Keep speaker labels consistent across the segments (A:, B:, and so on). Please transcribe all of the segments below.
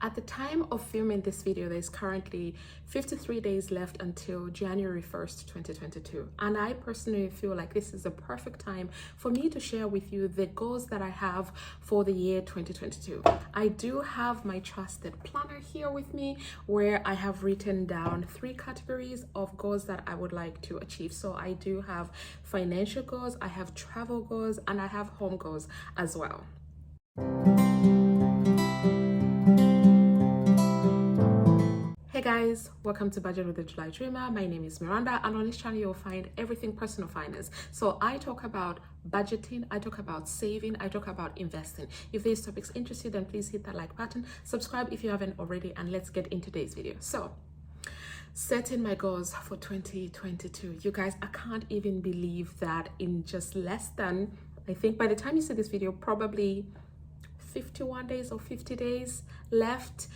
A: At the time of filming this video, there's currently 53 days left until January 1st, 2022. And I personally feel like this is a perfect time for me to share with you the goals that I have for the year 2022. I do have my trusted planner here with me where I have written down 3 categories of goals that I would like to achieve. So I do have financial goals, I have travel goals, and I have home goals as well. Hey guys, welcome to Budget with the July Dreamer. My name is Miranda, and on this channel you'll find everything personal finance. So I talk about budgeting, I talk about saving, I talk about investing. If these topics interest you, then please hit that like button, subscribe if you haven't already, and let's get into today's video. So setting my goals for 2022. You guys, I can't even believe that in just less than, I think by the time you see this video, probably 51 days or 50 days left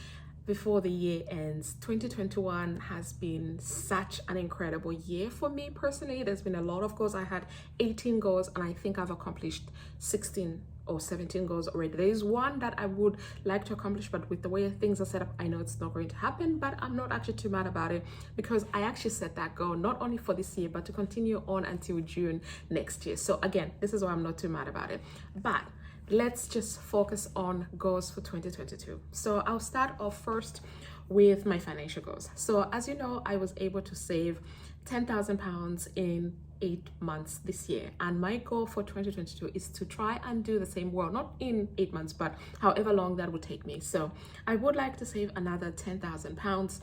A: before the year ends. 2021 has been such an incredible year for me personally. There's been a lot of goals. I had 18 goals and I think I've accomplished 16 or 17 goals already. There is one that I would like to accomplish, but with the way things are set up, I know it's not going to happen, but I'm not actually too mad about it because I actually set that goal not only for this year, but to continue on until June next year. So again, this is why I'm not too mad about it. But let's just focus on goals for 2022. So I'll start off first with my financial goals. So as you know, I was able to save £10,000 in 8 months this year, and my goal for 2022 is to try and do the same. Well, not in 8 months, but however long that would take me. So I would like to save another £10,000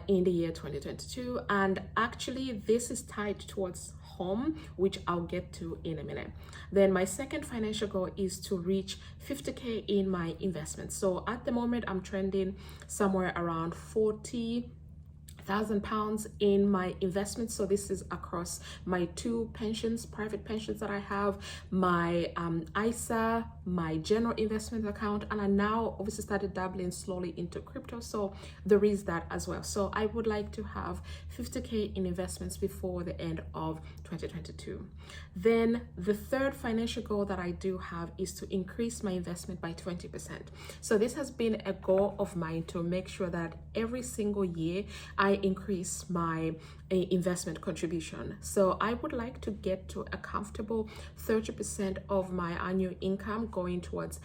A: in the year 2022, and actually this is tied towards home, which I'll get to in a minute. Then my second financial goal is to reach 50k in my investments. So at the moment I'm trending somewhere around £40,000 in my investments. So this is across my 2 pensions, private pensions that I have, my ISA, my general investment account, and I now obviously started dabbling slowly into crypto. So there is that as well. So I would like to have 50k in investments before the end of 2022. Then the third financial goal that I do have is to increase my investment by 20%. So this has been a goal of mine to make sure that every single year I increase my investment contribution. So I would like to get to a comfortable 30% of my annual income going towards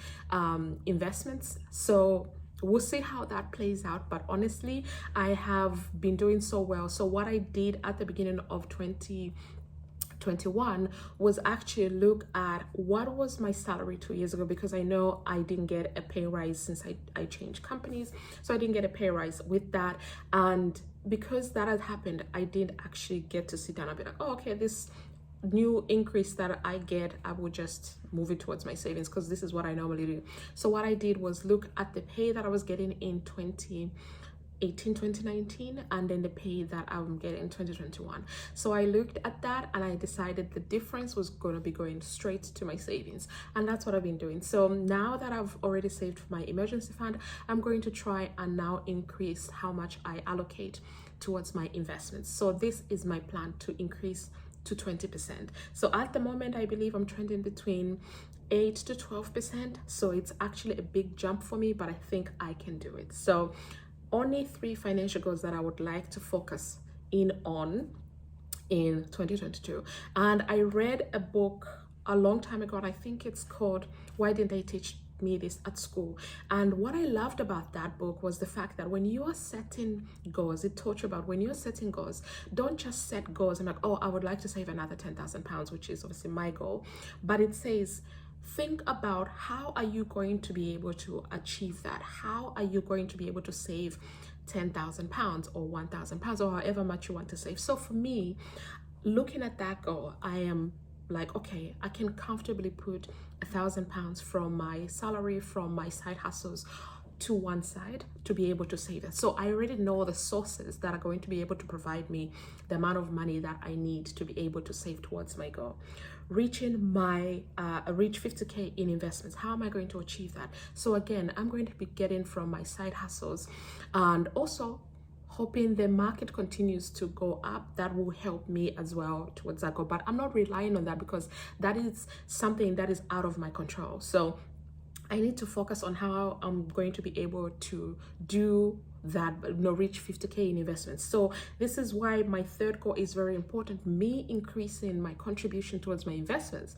A: investments. So we'll see how that plays out, but honestly I have been doing so well. So what I did at the beginning of 2021 was actually look at what was my salary 2 years ago, because I know I didn't get a pay rise since I changed companies. So I didn't get a pay rise with that, and because that had happened, I didn't actually get to sit down and be like, oh, okay, this new increase that I get, I will just move it towards my savings because this is what I normally do. So what I did was look at the pay that I was getting in 2019, and then the pay that I'm getting in 2021. So I looked at that and I decided the difference was going to be going straight to my savings, and that's what I've been doing. So now that I've already saved for my emergency fund, I'm going to try and now increase how much I allocate towards my investments. So this is my plan, to increase to 20%. So at the moment I believe I'm trending between 8 to 12%. So it's actually a big jump for me, but I think I can do it. So only 3 financial goals that I would like to focus in on in 2022. And I read a book a long time ago, and I think it's called Why Didn't They Teach Me This at School? And what I loved about that book was the fact that when you are setting goals, it taught you about when you're setting goals, don't just set goals and like, oh, I would like to save another £10,000, which is obviously my goal, but it says, think about how are you going to be able to achieve that? How are you going to be able to save £10,000 or £1,000 or however much you want to save? So for me, looking at that goal, I am like, okay, I can comfortably put £1,000 from my salary, from my side hustles to one side to be able to save it. So I already know the sources that are going to be able to provide me the amount of money that I need to be able to save towards my goal. Reaching my reach 50k in investments, how am I going to achieve that? So again, I'm going to be getting from my side hustles, and also hoping the market continues to go up. That will help me as well towards that goal, but I'm not relying on that because that is something that is out of my control. So I need to focus on how I'm going to be able to do that, reach 50K in investments. So this is why my third goal is very important. Me increasing my contribution towards my investments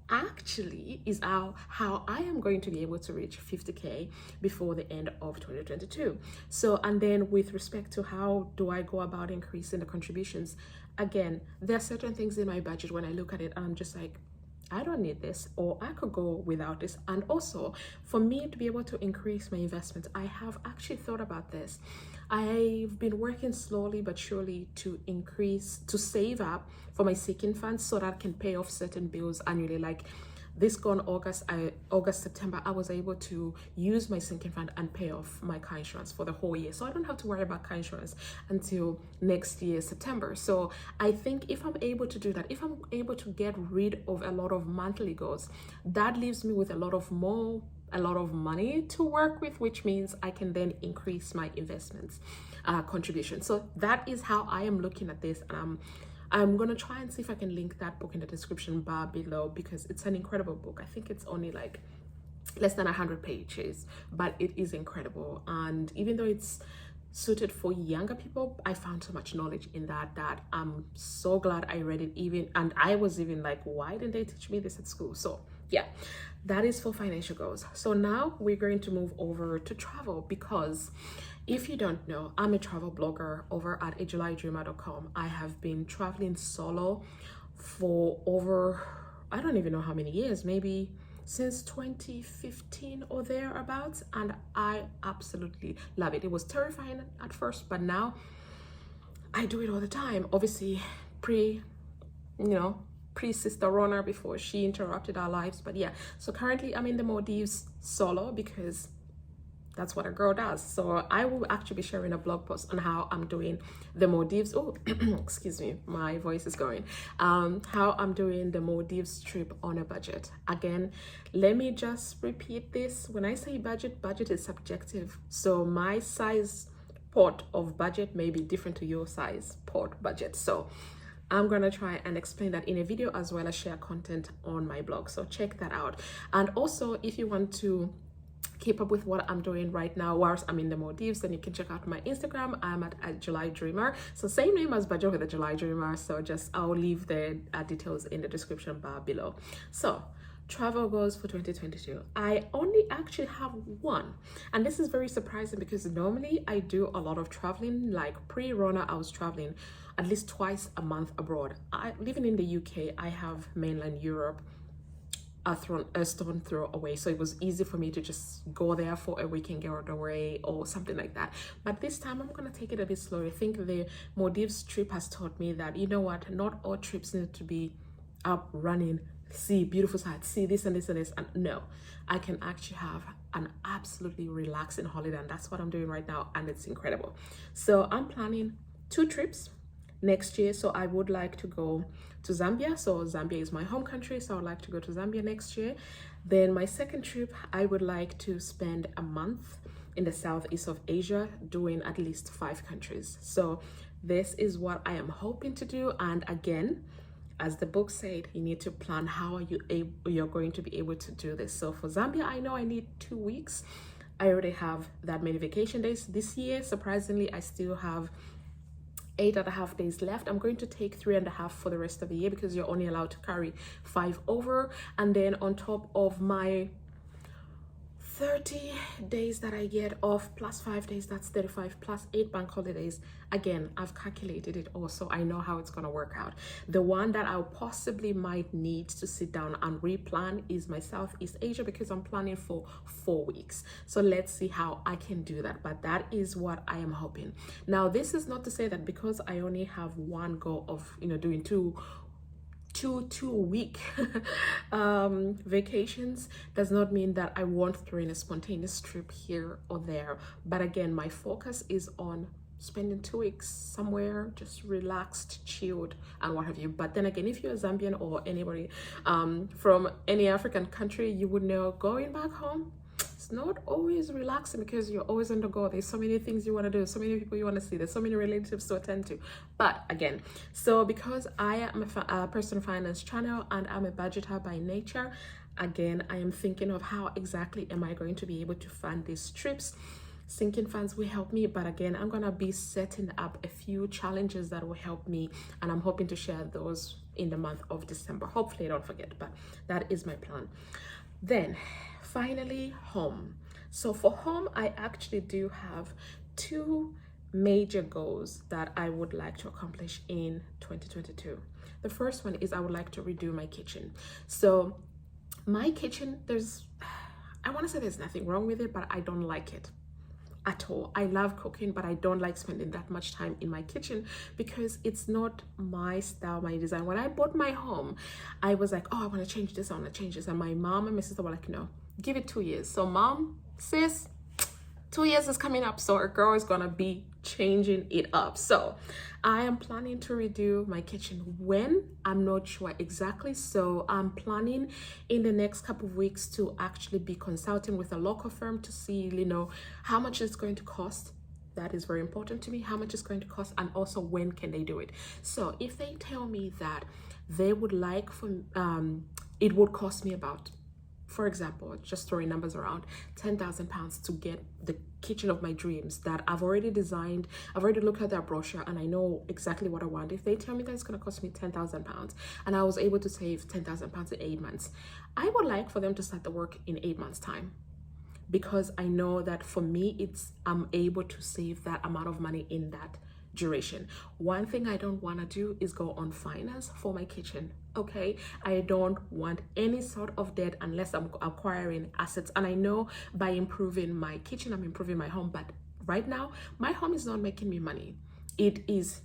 A: actually is how I am going to be able to reach 50K before the end of 2022. So, and then with respect to how do I go about increasing the contributions, again, there are certain things in my budget when I look at it, I'm just like, I don't need this, or I could go without this. And also, for me to be able to increase my investments, I have actually thought about this. I've been working slowly but surely to save up for my sinking funds so that I can pay off certain bills annually. Like this gone September, I was able to use my sinking fund and pay off my car insurance for the whole year. So I don't have to worry about car insurance until next year, September. So I think if I'm able to do that, if I'm able to get rid of a lot of monthly goals, that leaves me with a lot of money to work with, which means I can then increase my investments contribution. So that is how I am looking at this. And I'm going to try and see if I can link that book in the description bar below, because it's an incredible book. I think it's only like less than 100 pages, but it is incredible. And even though it's suited for younger people, I found so much knowledge in that I'm so glad I read it. And I was even like, why didn't they teach me this at school? So yeah, that is for financial goals. So now we're going to move over to travel, because if you don't know, I'm a travel blogger over at ajulidreamer.com. I have been traveling solo for over, I don't even know how many years, maybe since 2015 or thereabouts, and I absolutely love it. It was terrifying at first, but now I do it all the time. Obviously, pre-sister Rona, before she interrupted our lives. But yeah, so currently I'm in the Maldives solo because that's what a girl does. So I will actually be sharing a blog post on how I'm doing the Maldives. Oh, excuse me, my voice is going. How I'm doing the Maldives trip on a budget. Again, let me just repeat this. When I say budget is subjective. So my size pot of budget may be different to your size pot budget. So I'm gonna try and explain that in a video, as well as share content on my blog. So check that out. And also, if you want to keep up with what I'm doing right now whilst I'm in the Maldives, then you can check out my Instagram. I'm at July Dreamer. So same name as Bajo with the July Dreamer. So I'll leave the details in the description bar below. So travel goals for 2022. I only actually have one, and this is very surprising because normally I do a lot of traveling. Like pre-Rona, I was traveling at least twice a month abroad. Living in the UK, I have mainland Europe a stone throw away, so it was easy for me to just go there for a weekend getaway or something like that. But this time I'm gonna take it a bit slower. I think the Maldives trip has taught me that, you know what, not all trips need to be up running, see beautiful sights, see this and this and this, and no, I can actually have an absolutely relaxing holiday, and that's what I'm doing right now, and it's incredible. So I'm planning 2 trips next year. So I would like to go to Zambia. So Zambia is my home country, so I would like to go to Zambia next year. Then my second trip, I would like to spend a month in the southeast of Asia, doing at least 5 countries. So this is what I am hoping to do. And again, as the book said, you need to plan how you're going to be able to do this. So for Zambia, I know I need 2 weeks. I already have that many vacation days this year. Surprisingly, I still have 8.5 days left. I'm going to take 3.5 for the rest of the year, because you're only allowed to carry 5 over. And then on top of my 30 days that I get off plus 5 days, that's 35, plus 8 bank holidays. Again, I've calculated it all, so I know how it's gonna work out. The one that I possibly might need to sit down and replan is my Southeast Asia, because I'm planning for 4 weeks. So let's see how I can do that, but that is what I am hoping. Now, this is not to say that because I only have one goal of doing two week vacations does not mean that I won't throw in a spontaneous trip here or there. But again, my focus is on spending 2 weeks somewhere just relaxed, chilled, and what have you. But then again, if you're a Zambian or anybody from any African country, you would know going back home, it's not always relaxing, because you're always on the go. There's so many things you want to do, so many people you want to see, there's so many relationships to attend to. But again, so because I am a personal finance channel and I'm a budgeter by nature, again, I am thinking of how exactly am I going to be able to fund these trips. Sinking funds will help me, but again, I'm gonna be setting up a few challenges that will help me, and I'm hoping to share those in the month of December. Hopefully I don't forget, but that is my plan. Then finally, home. So for home, I actually do have two major goals that I would like to accomplish in 2022. The first one is I would like to redo my kitchen. So my kitchen, I want to say there's nothing wrong with it, but I don't like it at all. I love cooking, but I don't like spending that much time in my kitchen because it's not my style, my design. When I bought my home, I was like, oh, I want to change this, I want to change this. And my mom and my sister were like, no, give it 2 years. So mom, sis, 2 years is coming up, so a girl is gonna be changing it up. So I am planning to redo my kitchen. When? I'm not sure exactly. So I'm planning in the next couple of weeks to actually be consulting with a local firm to see, how much it's going to cost. That is very important to me, how much it's going to cost, and also when can they do it. So if they tell me that they would like it would cost me about, for example, just throwing numbers around, £10,000 to get the kitchen of my dreams that I've already designed. I've already looked at their brochure and I know exactly what I want. If they tell me that it's going to cost me £10,000 and I was able to save £10,000 in 8 months, I would like for them to start the work in 8 months' time, because I know that for me, I'm able to save that amount of money in that duration. One thing I don't want to do is go on finance for my kitchen. Okay, I don't want any sort of debt unless I'm acquiring assets. And I know by improving my kitchen, I'm improving my home. But right now, my home is not making me money. It is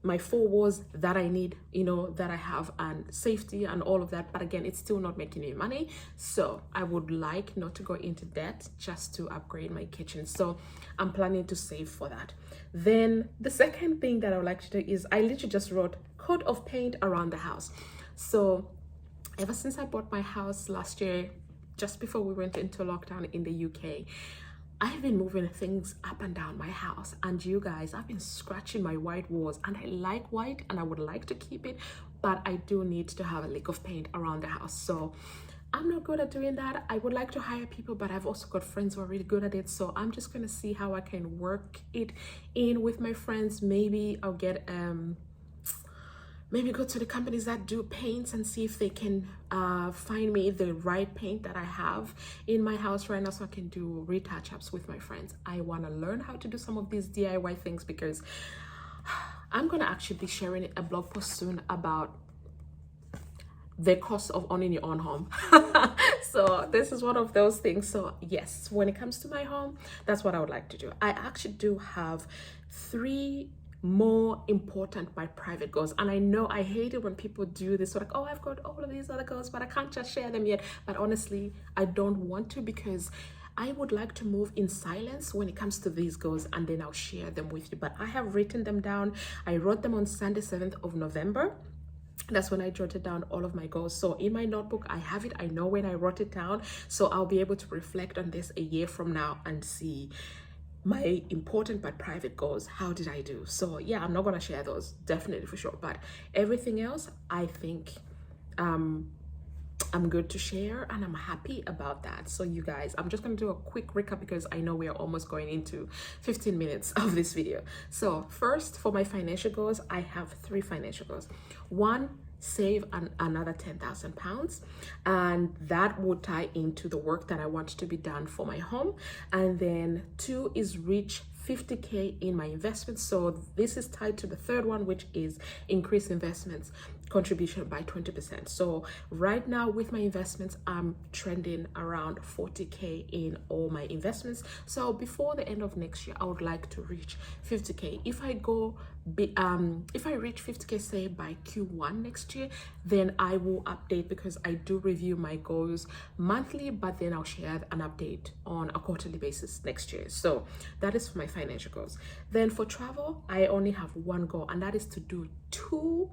A: my 4 walls that I need, that I have, and safety and all of that. But again, it's still not making me money. So I would like not to go into debt just to upgrade my kitchen. So I'm planning to save for that. Then the second thing that I would like to do is I literally just wrote coat of paint around the house. So ever since I bought my house last year, just before we went into lockdown in the UK, I've been moving things up and down my house, and you guys, I've been scratching my white walls, and I like white and I would like to keep it, but I do need to have a lick of paint around the house. So I'm not good at doing that. I would like to hire people, but I've also got friends who are really good at it. So I'm just going to see how I can work it in with my friends. Maybe I'll get maybe go to the companies that do paints and see if they can find me the right paint that I have in my house right now, so I can do retouch-ups with my friends. I want to learn how to do some of these DIY things, because I'm going to actually be sharing a blog post soon about the cost of owning your own home. So this is one of those things. So yes, when it comes to my home, that's what I would like to do. I actually do have 3 more important by private goals, and I know I hate it when people do this, so like, oh, I've got all of these other goals, but I can't just share them yet. But honestly, I don't want to, because I would like to move in silence when it comes to these goals, and then I'll share them with you. But I have written them down. I wrote them on Sunday, 7th of November. That's when I jotted down all of my goals. So in my notebook, I have it. I know when I wrote it down. So I'll be able to reflect on this a year from now and see my important but private goals. How did I do? So yeah, I'm not going to share those, definitely, for sure. But everything else, I think I'm good to share, and I'm happy about that. So you guys, I'm just going to do a quick recap because I know we are almost going into 15 minutes of this video. So first, for my financial goals, I have 3 financial goals. 1, save another £10,000, and that would tie into the work that I want to be done for my home. And then 2 is reach 50K in my investments. So this is tied to the third one, which is increase investments contribution by 20%. So right now with my investments, I'm trending around 40K in all my investments. So before the end of next year, I would like to reach 50K. If I reach 50K, say by Q1 next year, then I will update, because I do review my goals monthly, but then I'll share an update on a quarterly basis next year. So that is for my financial goals. Then for travel, I only have 1 goal, and that is to do two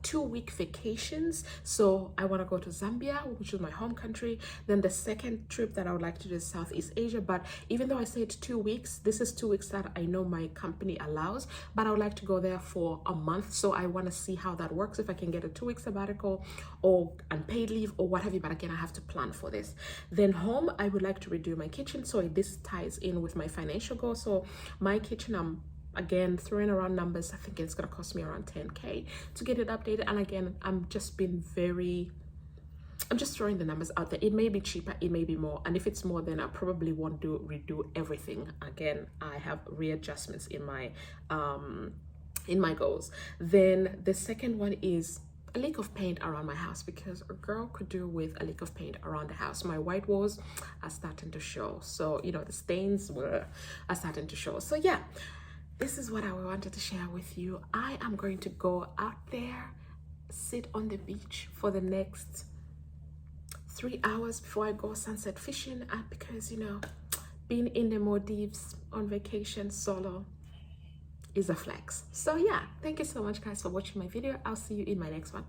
A: 2-week vacations. So I want to go to Zambia, which is my home country. Then the second trip that I would like to do is Southeast Asia. But even though I said 2 weeks, this is 2 weeks that I know my company allows, but I would like to go there for a month. So I want to see how that works, if I can get a 2-week sabbatical or unpaid leave or what have you. But again, I have to plan for this. Then home, I would like to redo my kitchen. So this ties in with my financial goal. So my kitchen, I'm again throwing around numbers. I think it's gonna cost me around 10K to get it updated. And again, I'm just throwing the numbers out there. It may be cheaper, it may be more, and if it's more, then I probably won't redo everything again. I have readjustments in my goals. Then the second one is a lick of paint around my house, because a girl could do with a lick of paint around the house. My white walls are starting to show, so you know, the stains are starting to show. So yeah, this is what I wanted to share with you. I am going to go out there, sit on the beach for the next 3 hours before I go sunset fishing, and because, you know, being in the Maldives on vacation solo is a flex. So yeah, thank you so much guys for watching my video. I'll see you in my next one.